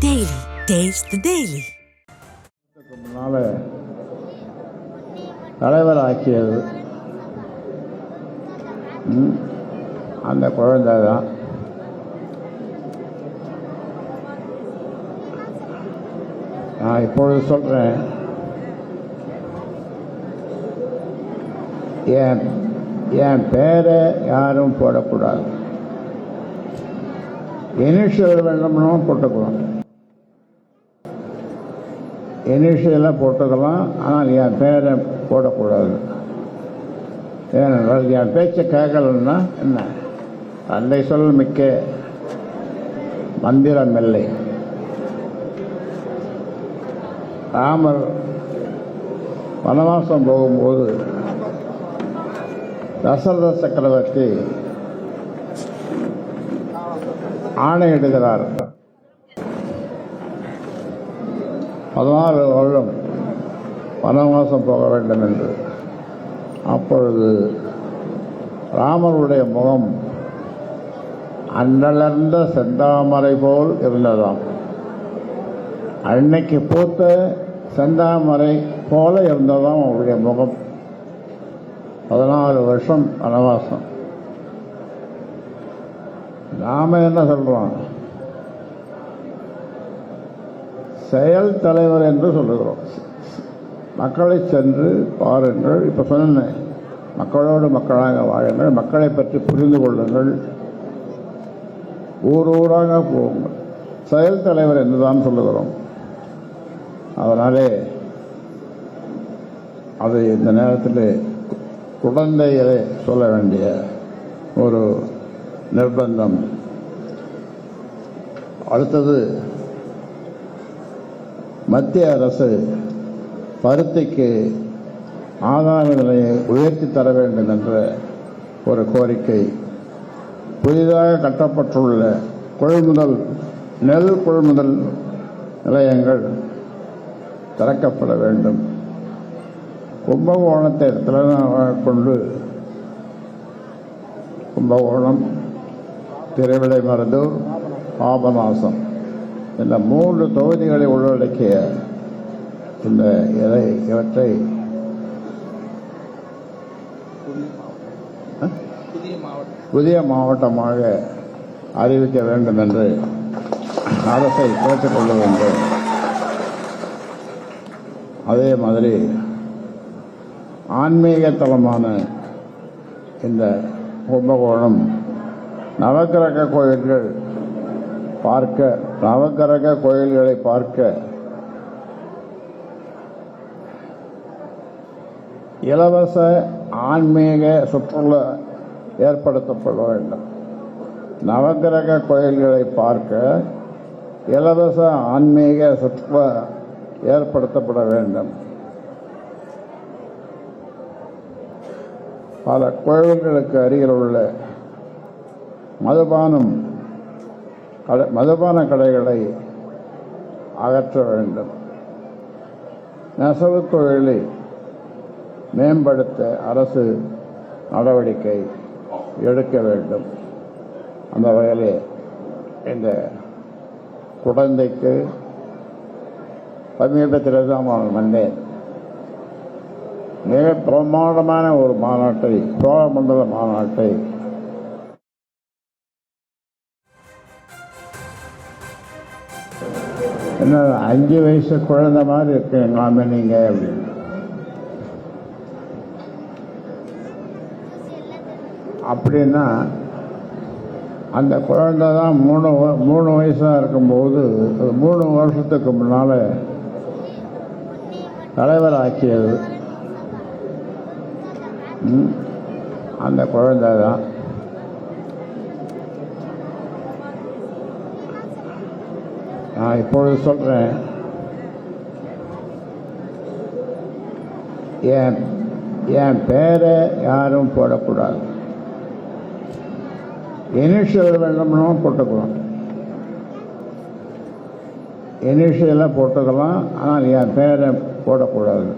Daily. Taste the Daily. முன்னால தலைவராக்கியது அந்த குழந்தை தான். நான் இப்பொழுது சொல்கிறேன், என் பேரை யாரும் போடக்கூடாது. இனிஷியல் வேண்டும்னா போட்டுக்கலாம், இனிஷியலாக போட்டுக்கலாம். ஆனால் என் பேரை போடக்கூடாது. ஏனென்றால் என் பேச்சை கேட்கலன்னா என்ன, தந்தை சொல் மிக்க மந்திரம் இல்லை. ராமர் வனவாசம் போகும்போது தசரத சக்கரவர்த்தி ஆணையிடுகிறார், 14 வருடம் வனவாசம் போக வேண்டும் என்று. அப்பொழுது ராமருடைய முகம் அன்றலர்ந்த செந்தாமரை போல் இருந்ததாம். அன்னைக்கு பூத்த செந்தாமரை போல இருந்ததாம் அவருடைய முகம். 14 வருஷம் வனவாசம். நாம என்ன சொல்றோம், செயல் தலைவர் என்று சொல்லுகிறோம். மக்களை சென்று பாருங்கள், இப்போ சொன்னேன், மக்களோடு மக்களாக வாழுங்கள், மக்களை பற்றி புரிந்து கொள்ளுங்கள், ஊர் ஊராக போகுங்கள். செயல் தலைவர் என்றுதான் சொல்லுகிறோம். அதனாலே அது இந்த நேரத்தில் குழந்தைகளை சொல்ல வேண்டிய ஒரு நிர்பந்தம். அடுத்தது, மத்திய அரசு பருத்திக்கு ஆதார விலையை உயர்த்தி தர வேண்டும் என்ற ஒரு கோரிக்கை. புதிதாக கட்டப்பட்டுள்ள நெல் கொள்முதல் நிலையங்கள் திறக்கப்பட வேண்டும். கும்பகோணத்தை தலைநகராக கொண்டு கும்பகோணம், திருவிடைமருதூர், பாபநாசம் இந்த 3 தொகுதிகளை உள்ளடக்கிய இந்த இவற்றை புதிய மாவட்டமாக அறிவிக்க வேண்டும் என்று அரசை கேட்டுக்கொள்ள வேண்டும். அதே மாதிரி ஆன்மீக தலமான இந்த கும்பகோணம் நவக்கிரக கோயில்களை பார்க்க இலவச ஆன்மீக சுற்றுலா ஏற்படுத்தப்பட வேண்டும். நவக்கிரக கோயில்களை பார்க்க இலவச ஆன்மீக சுற்றுலா ஏற்படுத்தப்பட வேண்டும். பல கோயில்களுக்கு அருகில் உள்ள மதுபான கடைகளை அகற்ற வேண்டும். நெசவு தொழிலை மேம்படுத்த அரசு நடவடிக்கை எடுக்க வேண்டும். அந்த வகையிலே இந்த குழந்தைக்கு சமீபத்தில் தான் வந்தேன். மிக பிரமாண்டமான ஒரு மாநாட்டை, சோழமண்டல மாநாட்டை என்ன 5 வயசு குழந்தை மாதிரி இருக்கு எங்களாமே நீங்க அப்படின்னு. அப்படின்னா அந்த குழந்தை தான் 3 வயசாக இருக்கும்போது 3 வருஷத்துக்கு முன்னால் தலைவராக்கியது அந்த குழந்தை தான். நான் இப்பொழுது சொல்கிறேன், என் பேரை யாரும் போடக்கூடாது. இனிஷியல் வேண்டும்னா போட்டுக்கலாம், இனிஷியலாக போட்டுக்கலாம். ஆனால் என் பேரை போடக்கூடாது.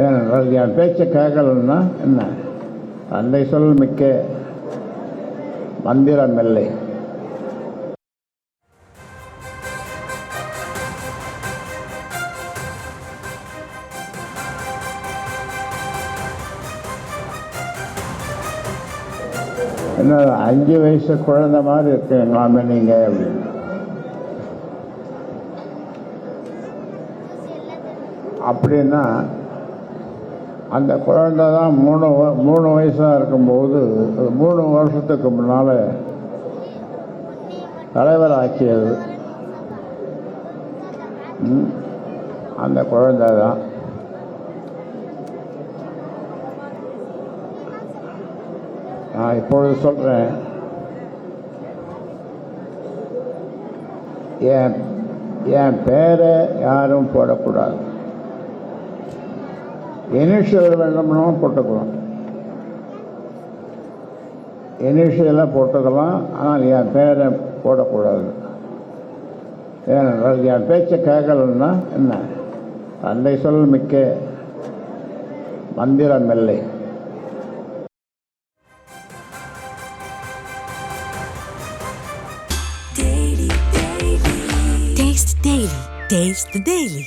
ஏனென்றால் என் பேச்சை கேட்கலன்னா என்ன, தந்தை சொல் மிக்க மந்திரம் இல்லை. என்ன 5 வயசு குழந்தை மாதிரி இருக்கீங்களாமே நீங்கள் அப்படின்னு. அப்படின்னா அந்த குழந்தை தான் 3 வயசாக இருக்கும்போது 3 வருஷத்துக்கு முன்னால் தலைவர் ஆக்கியது அந்த குழந்தை தான். நான் இப்பொழுது சொல்கிறேன், என் பேரை யாரும் போடக்கூடாது. இனிஷியல் வேணும்னாலும் போட்டுக்கலாம், இனிஷியலாக போட்டுக்கலாம். ஆனால் என் பேரை போடக்கூடாது. ஏனென்றால் என் பேச்சை கேட்கலன்னா என்ன, தந்தை சொல் மிக்க மந்திரமில்லை. Taste the Daily.